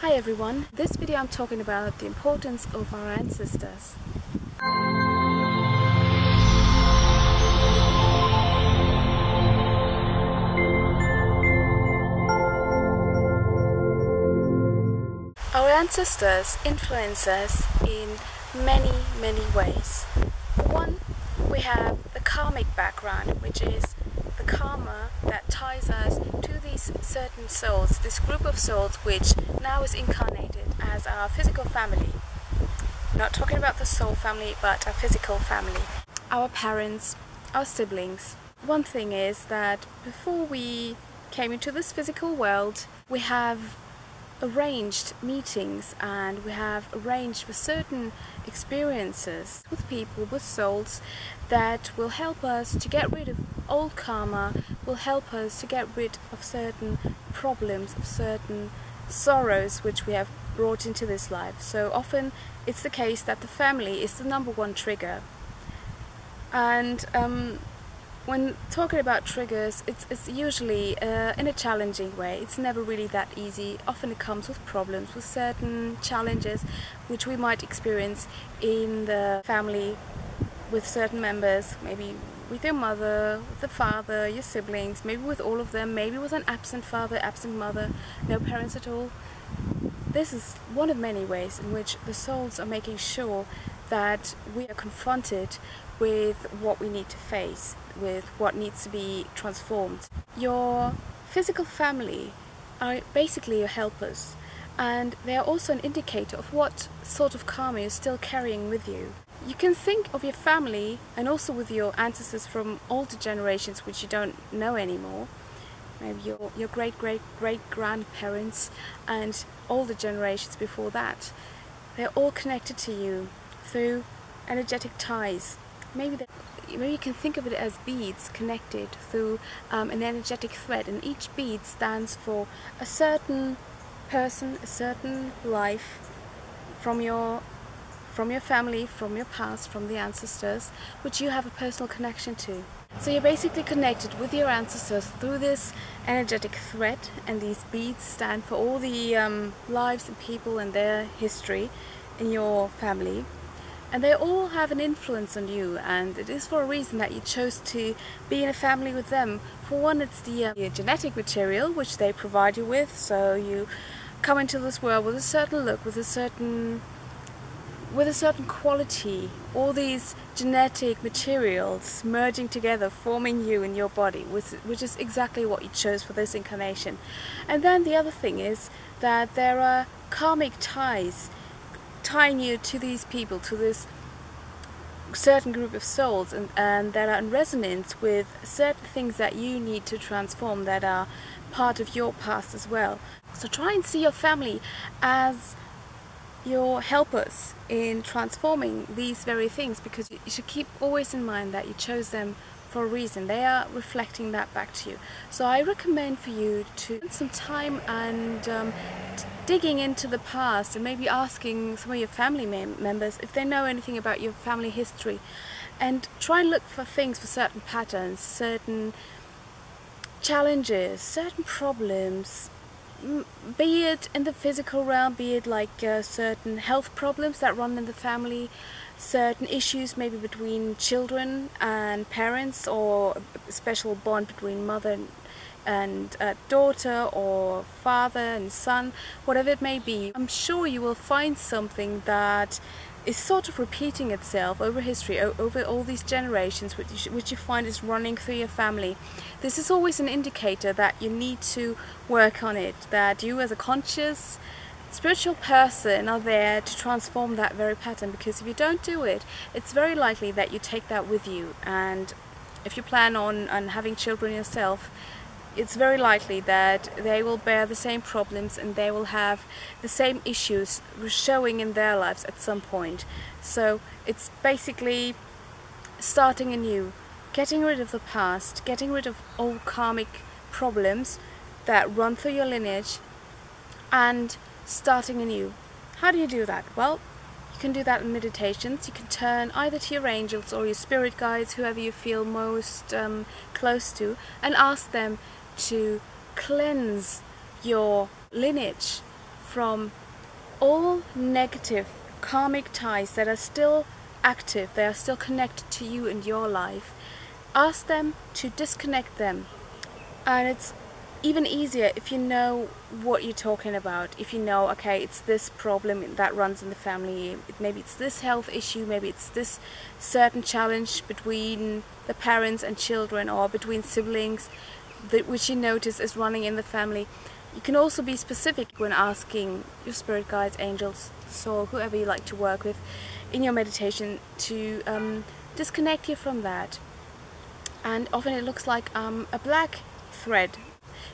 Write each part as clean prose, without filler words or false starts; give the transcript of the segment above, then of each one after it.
Hi everyone, this video I'm talking about the importance of our ancestors. Our ancestors influence us in many ways. For one, we have the karmic background, which is the karma that ties us to these certain souls, this group of souls which now is incarnated as our physical family. I'm not talking about the soul family, but our physical family. Our parents, our siblings. One thing is that before we came into this physical world, we have arranged meetings and we have arranged for certain experiences with people, with souls that will help us to get rid of old karma, will help us to get rid of certain problems, of certain sorrows which we have brought into this life. So often it's the case that the family is the #1 trigger. And when talking about triggers, it's usually in a challenging way. It's never really that easy. Often it comes with problems, with certain challenges which we might experience in the family with certain members, maybe with your mother, with the father, your siblings, maybe with all of them, maybe with an absent father, absent mother, no parents at all. This is one of many ways in which the souls are making sure that we are confronted with what we need to face, with what needs to be transformed. Your physical family are basically your helpers, and they are also an indicator of what sort of karma you're still carrying with you. You can think of your family and also with your ancestors from older generations which you don't know anymore, maybe your great-great-great-grandparents and older generations before that. They're all connected to you through energetic ties. Maybe you can think of it as beads connected through an energetic thread, and each bead stands for a certain person, a certain life from your family, from your past, from the ancestors, which you have a personal connection to. So you're basically connected with your ancestors through this energetic thread, and these beads stand for all the lives and people and their history in your family. And they all have an influence on you, and it is for a reason that you chose to be in a family with them. For one, it's the genetic material which they provide you with, so you come into this world with a certain look, with a certain quality, all these genetic materials merging together, forming you in your body, which is exactly what you chose for this incarnation. And then the other thing is that there are karmic ties tying you to these people, to this certain group of souls, and that are in resonance with certain things that you need to transform, that are part of your past as well. So try and see your family as your helpers in transforming these very things, because you should keep always in mind that you chose them for a reason. They are reflecting that back to you. So I recommend for you to spend some time and digging into the past, and maybe asking some of your family members if they know anything about your family history, and try and look for things, for certain patterns, certain challenges, certain problems, be it in the physical realm, be it like certain health problems that run in the family, certain issues maybe between children and parents, or a special bond between mother and daughter, or father and son, whatever it may be. I'm sure you will find something that is sort of repeating itself over history, over all these generations, which you find is running through your family. This is always an indicator that you need to work on it, that you as a conscious spiritual person are there to transform that very pattern, because if you don't do it, it's very likely that you take that with you. And if you plan on having children yourself, it's very likely that they will bear the same problems and they will have the same issues showing in their lives at some point. So it's basically starting anew, getting rid of the past, getting rid of old karmic problems that run through your lineage, and starting anew. How do you do that? Well, you can do that in meditations. You can turn either to your angels or your spirit guides, whoever you feel most close to, and ask them to cleanse your lineage from all negative karmic ties that are still active, they are still connected to you and your life. Ask them to disconnect them. And it's even easier if you know what you're talking about. If you know, okay, it's this problem that runs in the family, maybe it's this health issue, maybe it's this certain challenge between the parents and children or between siblings, which you notice is running in the family. You can also be specific when asking your spirit guides, angels, soul, whoever you like to work with in your meditation to disconnect you from that. And often it looks like a black thread.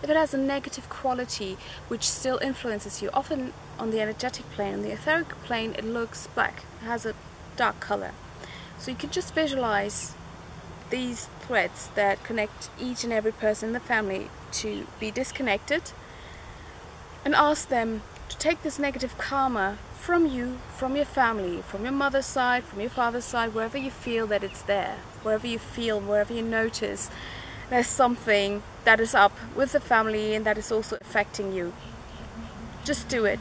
If it has a negative quality which still influences you, often on the energetic plane, on the etheric plane, it looks black. It has a dark color. So you can just visualize these threads that connect each and every person in the family to be disconnected, and ask them to take this negative karma from you, from your family, from your mother's side, from your father's side, wherever you feel that it's there, wherever you feel, wherever you notice there's something that is up with the family and that is also affecting you. Just do it.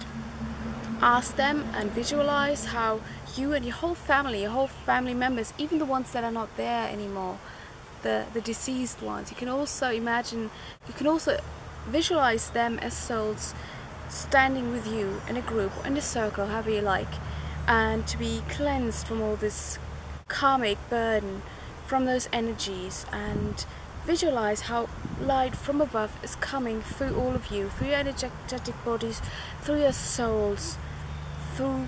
Ask them and visualize how you and your whole family members, even the ones that are not there anymore, the deceased ones, you can also visualize them as souls standing with you in a group, in a circle, however you like, and to be cleansed from all this karmic burden, from those energies, and visualize how light from above is coming through all of you, through your energetic bodies, through your souls, through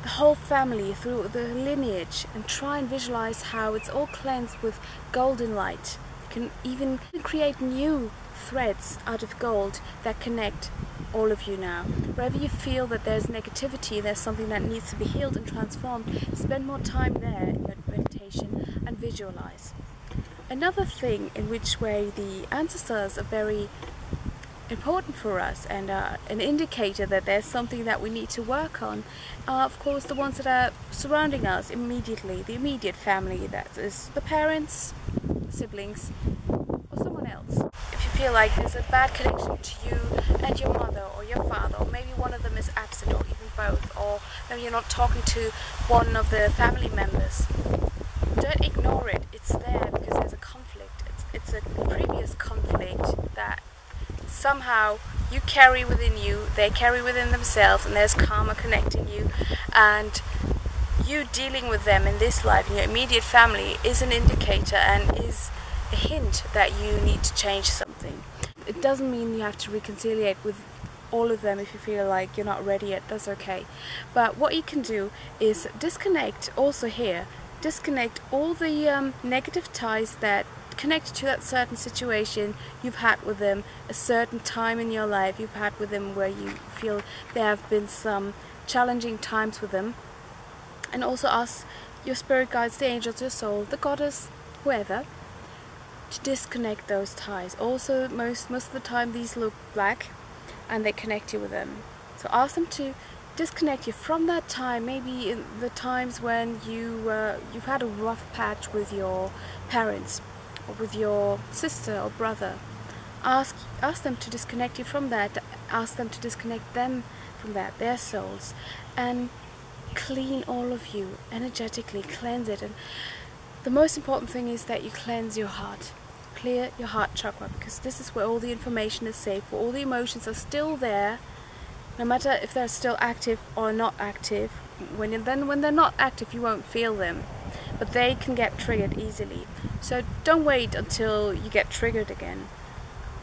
the whole family, through the lineage, and try and visualize how it's all cleansed with golden light. You can even create new threads out of gold that connect all of you now. Wherever you feel that there's negativity, there's something that needs to be healed and transformed, spend more time there in your meditation and visualize. Another thing in which way the ancestors are very important for us and are an indicator that there's something that we need to work on are, of course, the ones that are surrounding us immediately, the immediate family, that is the parents, siblings, or someone else. If you feel like there's a bad connection to you and your mother or your father, or maybe one of them is absent, or even both, or maybe you're not talking to one of the family members, don't ignore it. It's there because there's a conflict. It's a previous conflict that somehow you carry within you, they carry within themselves, and there's karma connecting you, and you dealing with them in this life, in your immediate family, is an indicator and is a hint that you need to change something. It doesn't mean you have to reconciliate with all of them if you feel like you're not ready yet, that's okay. But what you can do is disconnect also here. Disconnect all the negative ties that connect to that certain situation you've had with them, a certain time in your life you've had with them where you feel there have been some challenging times with them. And also ask your spirit guides, the angels, your soul, the goddess, whoever, to disconnect those ties. Also, most of the time these look black and they connect you with them. So ask them to disconnect you from that time, maybe in the times when you've had a rough patch with your parents or with your sister or brother. Ask them to disconnect you from that. Ask them to disconnect them from that, their souls, and clean all of you energetically, cleanse it. And the most important thing is that you cleanse your heart, clear your heart chakra, because this is where all the information is safe, where all the emotions are still there, no matter if they're still active or not active. When they're not active, you won't feel them, but they can get triggered easily. So don't wait until you get triggered again.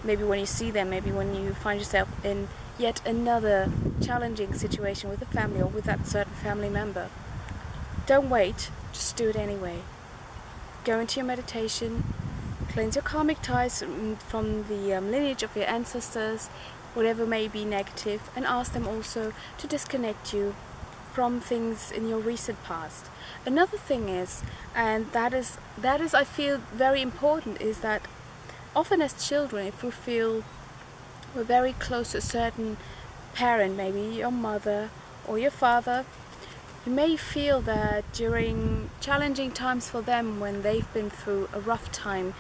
Maybe when you see them, maybe when you find yourself in yet another challenging situation with a family or with that certain family member. Don't wait, just do it anyway. Go into your meditation, cleanse your karmic ties from the lineage of your ancestors, whatever may be negative, and ask them also to disconnect you from things in your recent past. Another thing is, and that is I feel very important, is that often as children, if we feel we're very close to a certain parent, maybe your mother or your father, you may feel that during challenging times for them, when they've been through a rough time,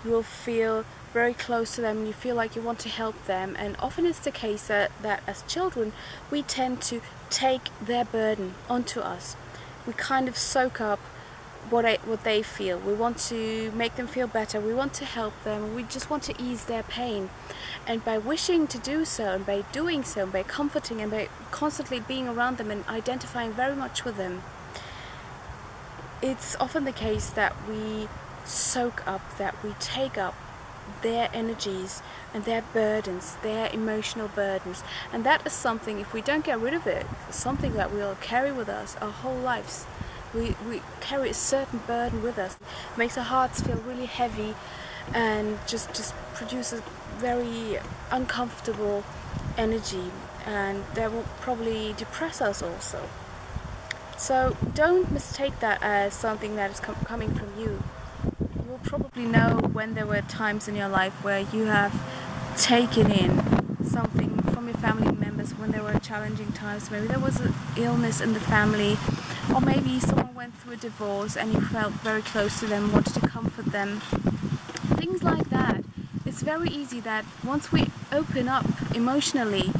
you will feel very close to them and you feel like you want to help them. And often it's the case that as children we tend to take their burden onto us. We kind of soak up what they feel. We want to make them feel better, we want to help them, we just want to ease their pain. And by wishing to do so, and by doing so, and by comforting, and by constantly being around them and identifying very much with them, it's often the case that we soak up, that we take up their energies and their burdens, their emotional burdens. And that is something, if we don't get rid of it, something that we'll carry with us our whole lives. We carry a certain burden with us. It makes our hearts feel really heavy and just produces very uncomfortable energy, and that will probably depress us also. So don't mistake that as something that is coming from you. You will probably know when there were times in your life where you have taken in something from your family members, when there were challenging times. Maybe there was an illness in the family, or maybe someone went through a divorce and you felt very close to them, wanted to comfort them. Things like that. It's very easy that once we open up emotionally,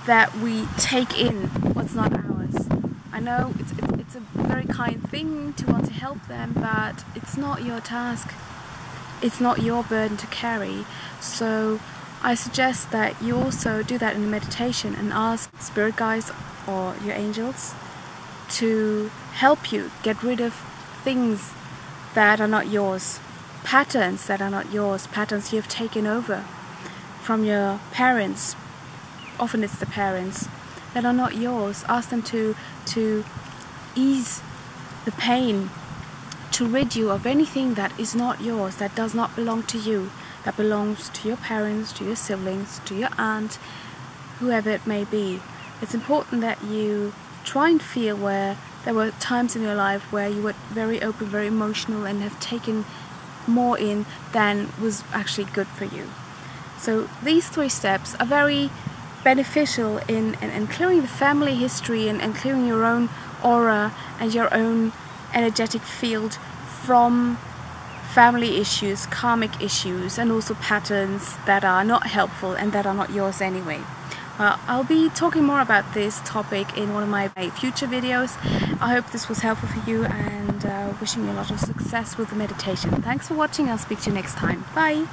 that we take in what's not ours. I know it's a very kind thing to want to help them, but it's not your task. It's not your burden to carry. So I suggest that you also do that in a meditation and ask spirit guides or your angels to help you get rid of things that are not yours, patterns that are not yours, patterns you have taken over from your parents. Often it's the parents that are not yours. Ask them to ease the pain, to rid you of anything that is not yours, that does not belong to you, that belongs to your parents, to your siblings, to your aunt, whoever it may be. It's important that you try and feel where there were times in your life where you were very open, very emotional, and have taken more in than was actually good for you. So these 3 steps are very beneficial in clearing the family history and clearing your own aura and your own energetic field from family issues, karmic issues, and also patterns that are not helpful and that are not yours anyway. Well, I'll be talking more about this topic in one of my future videos. I hope this was helpful for you, and wishing you a lot of success with the meditation. Thanks for watching. I'll speak to you next time. Bye!